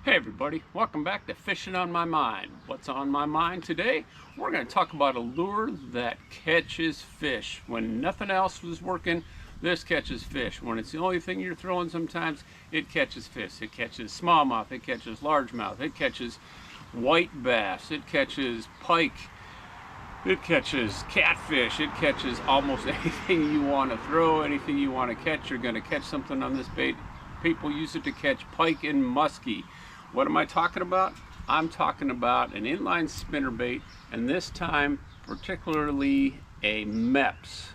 Hey everybody, welcome back to Fishing on My Mind. What's on my mind today? We're going to talk about a lure that catches fish. When nothing else was working, this catches fish. When it's the only thing you're throwing sometimes, it catches fish. It catches smallmouth, it catches largemouth, it catches white bass, it catches pike, it catches catfish, it catches almost anything you want to throw, anything you want to catch. You're going to catch something on this bait. People use it to catch pike and muskie. What am I talking about? I'm talking about an inline spinnerbait, and this time particularly a Mepps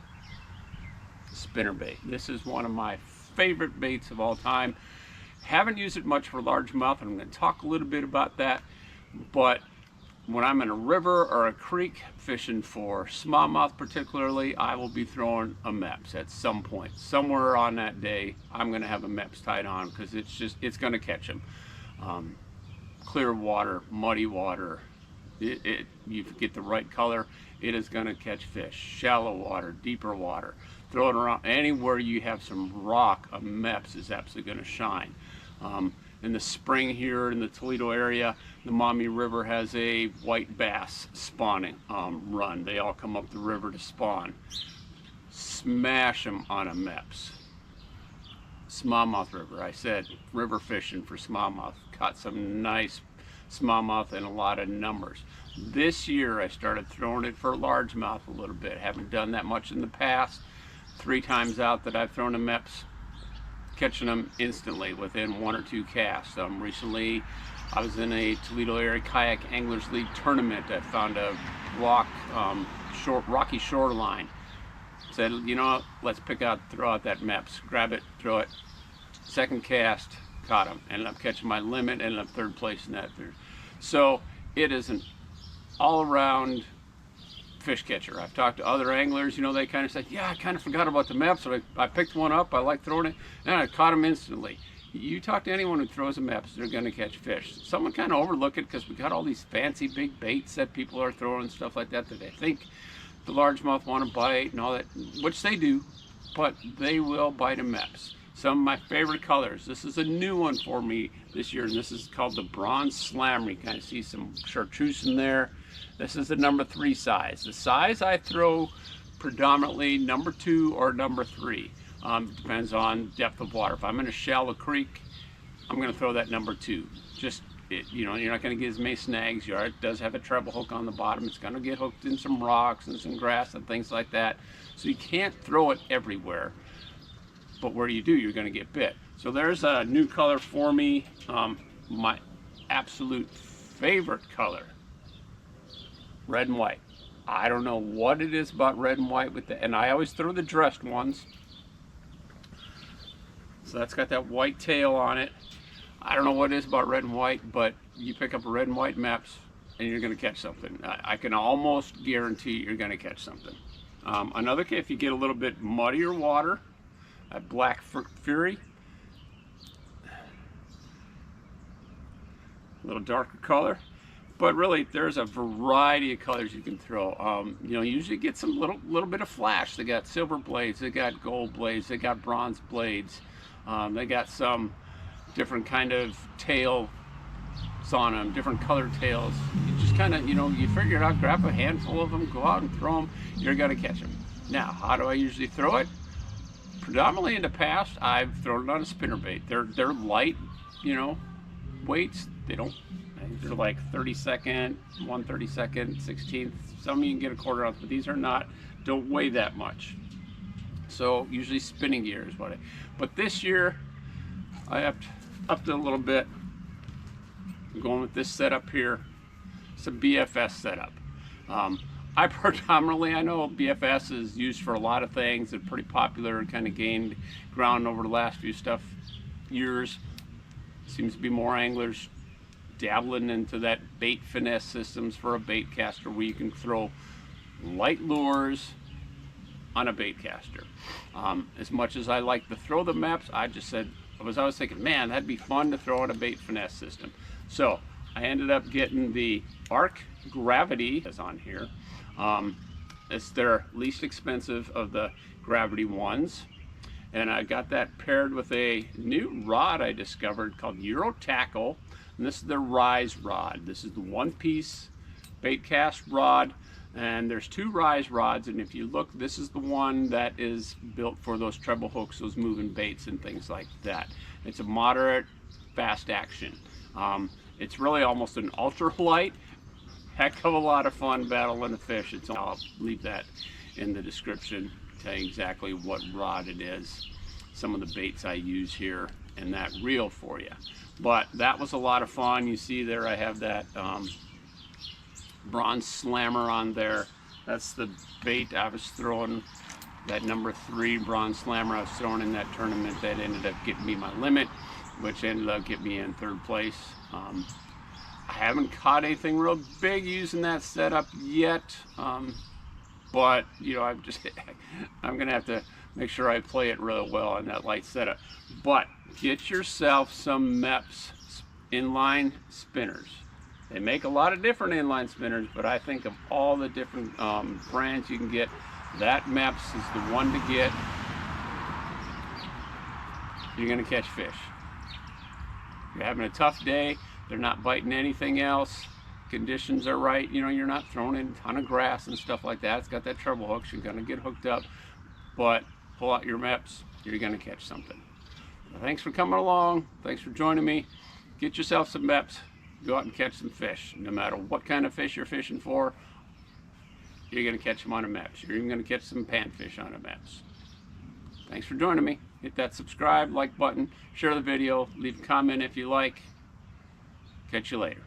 spinnerbait. This is one of my favorite baits of all time. Haven't used it much for largemouth, and I'm going to talk a little bit about that. But when I'm in a river or a creek fishing for smallmouth particularly, I will be throwing a Mepps at some point. Somewhere on that day, I'm going to have a Mepps tied on because it's going to catch them. Clear water, muddy water, you get the right color, it is going to catch fish. Shallow water, deeper water, throw it around anywhere you have some rock. A Mepps is absolutely going to shine. In the spring here in the Toledo area, the Maumee River has a white bass spawning run. They all come up the river to spawn. Smash them on a Mepps. Smallmouth river, I said river fishing for smallmouth. Caught some nice smallmouth in a lot of numbers. This year I started throwing it for largemouth a little bit. Haven't done that much in the past. 3 times out that I've thrown a Mepps, catching them instantly within 1 or 2 casts. Recently I was in a Toledo area Kayak Anglers League tournament. I found a rocky shoreline. Said, you know what, let's throw out that Mepps, grab it, throw it. Second cast, caught him. Ended up catching my limit, ended up 3rd place in that. So it is an all-around fish catcher. I've talked to other anglers, they kind of said, yeah, I kind of forgot about the Mepps, so I picked one up, I like throwing it, and I caught him instantly. You talk to anyone who throws a Mepps, they're going to catch fish. Someone kind of overlook it because we got all these fancy big baits that people are throwing and stuff like that they think the largemouth want to bite and all that, which they do, but they will bite a Mepps. Some of my favorite colors. This is a new one for me this year, and this is called the Bronze Slammer. You kind of see some chartreuse in there. This is the number 3 size. The size I throw predominantly number 2 or number 3. Depends on depth of water. If I'm in a shallow creek, I'm going to throw that number 2. You're not going to get as many snags. It does have a treble hook on the bottom. It's going to get hooked in some rocks and some grass and things like that. So you can't throw it everywhere. But where you do, you're going to get bit. So there's a new color for me. My absolute favorite color, red and white. I don't know what it is about red and white and I always throw the dressed ones. So that's got that white tail on it. I don't know what it is about red and white, but you pick up a red and white Mepps and you're going to catch something. I can almost guarantee you're going to catch something. Another case, if you get a little bit muddier water, a Black Fury, a little darker color, but really there's a variety of colors you can throw. Usually get some little bit of flash. They got silver blades, they got gold blades, they got bronze blades, they got some different kind of tails on them, different colored tails. You just kind of, you figure it out, grab a handful of them, go out and throw them, you're going to catch them. Now, how do I usually throw it? Predominantly in the past, I've thrown it on a spinnerbait. They're light, weights. They're like 32nd, 1/32nd, 16th. Some you can get a 1/4 ounce, but these are not, don't weigh that much. So usually spinning gear is but this year, I upped it a little bit. I'm going with this setup here. It's a BFS setup. I know BFS is used for a lot of things. They're pretty popular and kind of gained ground over the last few years. Seems to be more anglers dabbling into that bait finesse systems for a bait caster where you can throw light lures on a bait caster. As much as I like to throw the Mepps, I was thinking, man, that'd be fun to throw on a bait finesse system. So I ended up getting the Arc Gravity that's on here. It's their least expensive of the Gravity ones. And I got that paired with a new rod I discovered called Eurotackle. and this is the Rise rod. This is the one-piece bait cast rod, and there's two Rise rods, and if you look, this is the one that is built for those treble hooks, those moving baits and things like that. It's a moderate fast action. It's really almost an ultralight. Heck of a lot of fun battling a fish. I'll leave that in the description, tell you exactly what rod it is, some of the baits I use here, and that reel for you. But that was a lot of fun. You see there I have that bronze slammer on there. That's the bait I was throwing, that number 3 bronze slammer I was throwing in that tournament that ended up getting me my limit, which ended up getting me in 3rd place. I haven't caught anything real big using that setup yet, but you know, I'm gonna have to make sure I play it real well on that light setup. But get yourself some Mepps inline spinners. They make a lot of different inline spinners, but I think of all the different brands you can get, that Mepps is the one to get. You're gonna catch fish. You're having a tough day, they're not biting anything else, conditions are right, you know, you're not throwing in a ton of grass and stuff like that. It's got that treble hooks, you're gonna get hooked up, but pull out your Mepps, you're gonna catch something. So thanks for coming along, thanks for joining me. Get yourself some Mepps, go out and catch some fish. No matter what kind of fish you're fishing for, you're gonna catch them on a Mepps. You're even gonna catch some panfish on a Mepps. Thanks for joining me. Hit that subscribe, like button, share the video, leave a comment if you like. Catch you later.